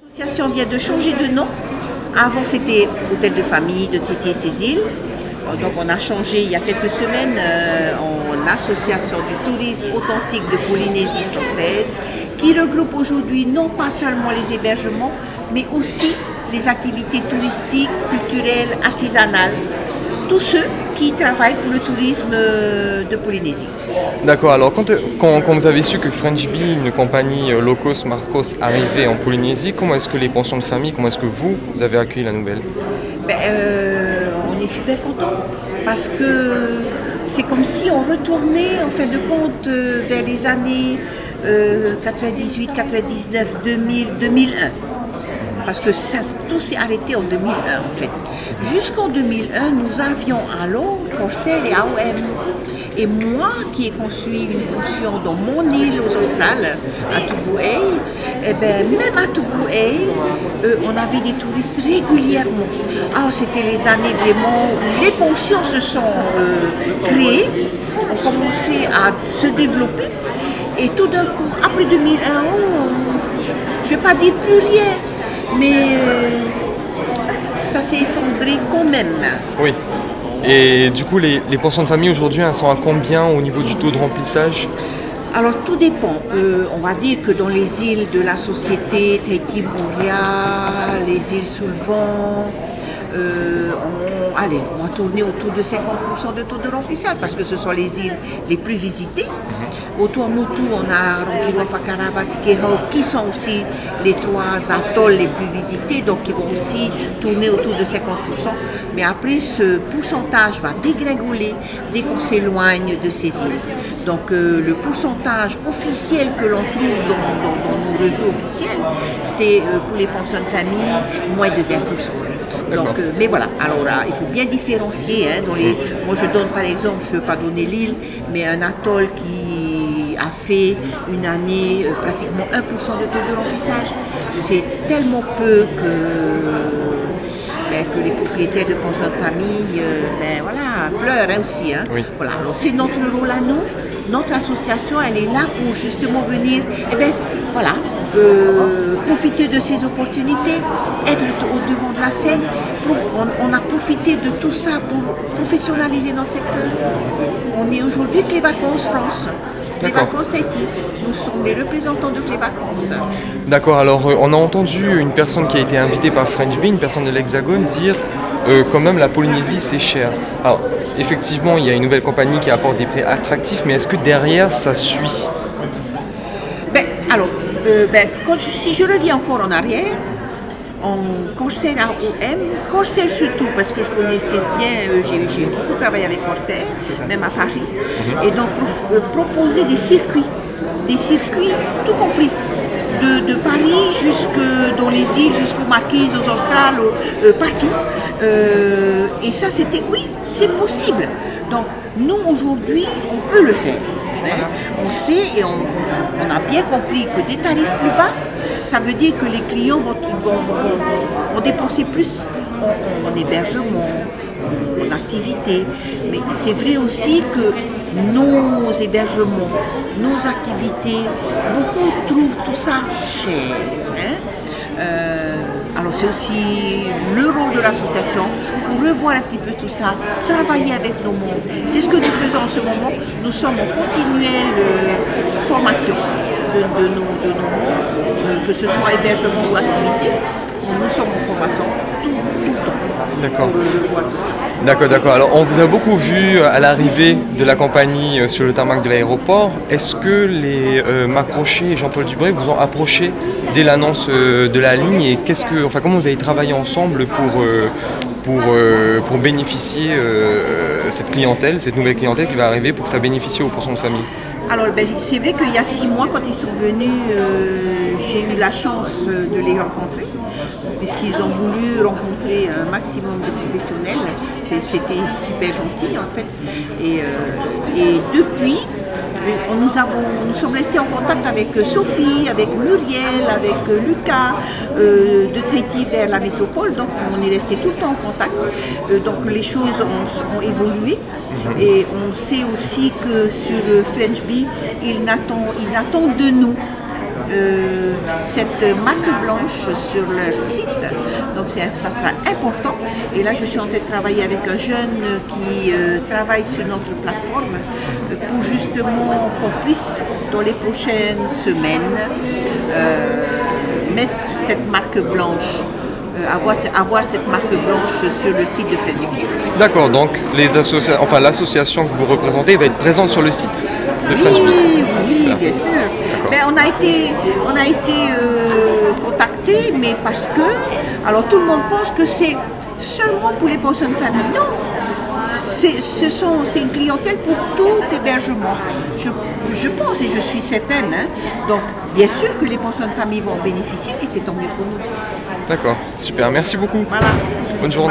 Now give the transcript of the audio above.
L'association vient de changer de nom. Avant, c'était Hôtel de famille de Téti et ses îles. Donc, on a changé il y a quelques semaines en Association du tourisme authentique de Polynésie française, qui regroupe aujourd'hui non pas seulement les hébergements, mais aussi les activités touristiques, culturelles, artisanales. Tous ceux qui travaillent pour le tourisme de Polynésie. D'accord, alors quand vous avez su que French Bee, une compagnie low cost, smart cost, arrivait en Polynésie, comment est-ce que les pensions de famille, comment est-ce que vous avez accueilli la nouvelle? On est super contents parce que c'est comme si on retournait en fin de compte vers les années 98, 99, 2000, 2001. Parce que tout s'est arrêté en 2001 en fait. Jusqu'en 2001, nous avions alors Corsair et AOM. Et moi qui ai construit une pension dans mon île aux Australes, à Tubuai, même à Tubuai, on avait des touristes régulièrement. Ah, c'était les années vraiment où les pensions se sont créées, ont commencé à se développer. Et tout d'un coup, après 2001, je ne vais pas dire plus rien. Mais ça s'est effondré quand même. Oui. Et du coup, les pensions de famille aujourd'hui, elles sont à combien au niveau du taux de remplissage? Alors tout dépend. On va dire que dans les îles de la société, Tahiti, Moorea, les îles sous le vent, on va tourner autour de 50% de taux de remplissage parce que ce sont les îles les plus visitées. Au Tuamotu, on a Rongiroa, Whakarava, Tikehau, qui sont aussi les 3 atolls les plus visités, donc ils vont aussi tourner autour de 50%. Mais après, ce pourcentage va dégringoler dès qu'on s'éloigne de ces îles. Donc le pourcentage officiel que l'on trouve dans nos revues officielles, c'est pour les pensions de famille, moins de 20%. Donc, mais voilà, alors là, il faut bien différencier. Moi je donne par exemple, je ne veux pas donner l'île, mais un atoll qui a fait une année pratiquement 1% de taux de remplissage, c'est tellement peu que les propriétaires de pensions de famille pleurent aussi. Oui. Voilà. Alors c'est notre rôle à nous. Notre association, elle est là pour justement venir profiter de ces opportunités, être au devant de la scène. On a profité de tout ça pour professionnaliser notre secteur. On est aujourd'hui Clé Vacances France, Clé Vacances Tahiti. Nous sommes les représentants de Clé Vacances. D'accord, alors on a entendu une personne qui a été invitée par French Bee, une personne de l'Hexagone, dire quand même la Polynésie c'est cher. Alors effectivement il y a une nouvelle compagnie qui apporte des prix attractifs, mais est-ce que derrière ça suit? Si je reviens encore en arrière, en Corsair AOM, Corsair surtout parce que je connaissais bien, j'ai beaucoup travaillé avec Corsair, même à Paris, et donc proposer des circuits tout compris. De Paris jusque dans les îles, jusqu'aux Marquises, aux Australes, partout. Et ça, c'était, oui, c'est possible. Donc, nous, aujourd'hui, on peut le faire. On sait et on a bien compris que des tarifs plus bas, ça veut dire que les clients vont dépenser plus en hébergement, en activité. Mais c'est vrai aussi que nos hébergements, nos activités, beaucoup trouvent tout ça cher. Alors c'est aussi le rôle de l'association pour revoir un petit peu tout ça, travailler avec nos membres. C'est ce que nous faisons en ce moment. Nous sommes en continuelle formation de nos membres, que ce soit hébergement ou activité. Nous sommes en formation tout le temps. D'accord. Pour revoir tout ça. D'accord. Alors on vous a beaucoup vu à l'arrivée de la compagnie sur le tarmac de l'aéroport. Est-ce que les Marc Rocher et Jean-Paul Dubré vous ont approché dès l'annonce de la ligne et comment vous avez travaillé ensemble pour bénéficier cette nouvelle clientèle qui va arriver pour que ça bénéficie aux pensions de famille? Alors c'est vrai qu'il y a 6 mois quand ils sont venus, j'ai eu la chance de les rencontrer puisqu'ils ont voulu rencontrer un maximum de professionnels et c'était super gentil en fait. Et depuis, nous sommes restés en contact avec Sophie, avec Muriel, avec Lucas de Tahiti vers la métropole, donc on est resté tout le temps en contact. Donc les choses ont évolué et on sait aussi que sur French Bee, ils attendent de nous cette marque blanche sur leur site. Donc ça sera important. Et là, je suis en train de travailler avec un jeune qui travaille sur notre plateforme pour justement qu'on puisse, dans les prochaines semaines, mettre cette marque blanche, avoir cette marque blanche sur le site de French. D'accord, donc l'association que vous représentez va être présente sur le site de French Bee. Oui, bien sûr. Mais on a été contacté, mais parce que, alors tout le monde pense que c'est seulement pour les pensions de famille. Non, c'est une clientèle pour tout hébergement. Je pense et je suis certaine. Hein. Donc, bien sûr que les pensions de famille vont en bénéficier, et c'est tant mieux pour nous. D'accord, super, merci beaucoup. Voilà. Bonne journée.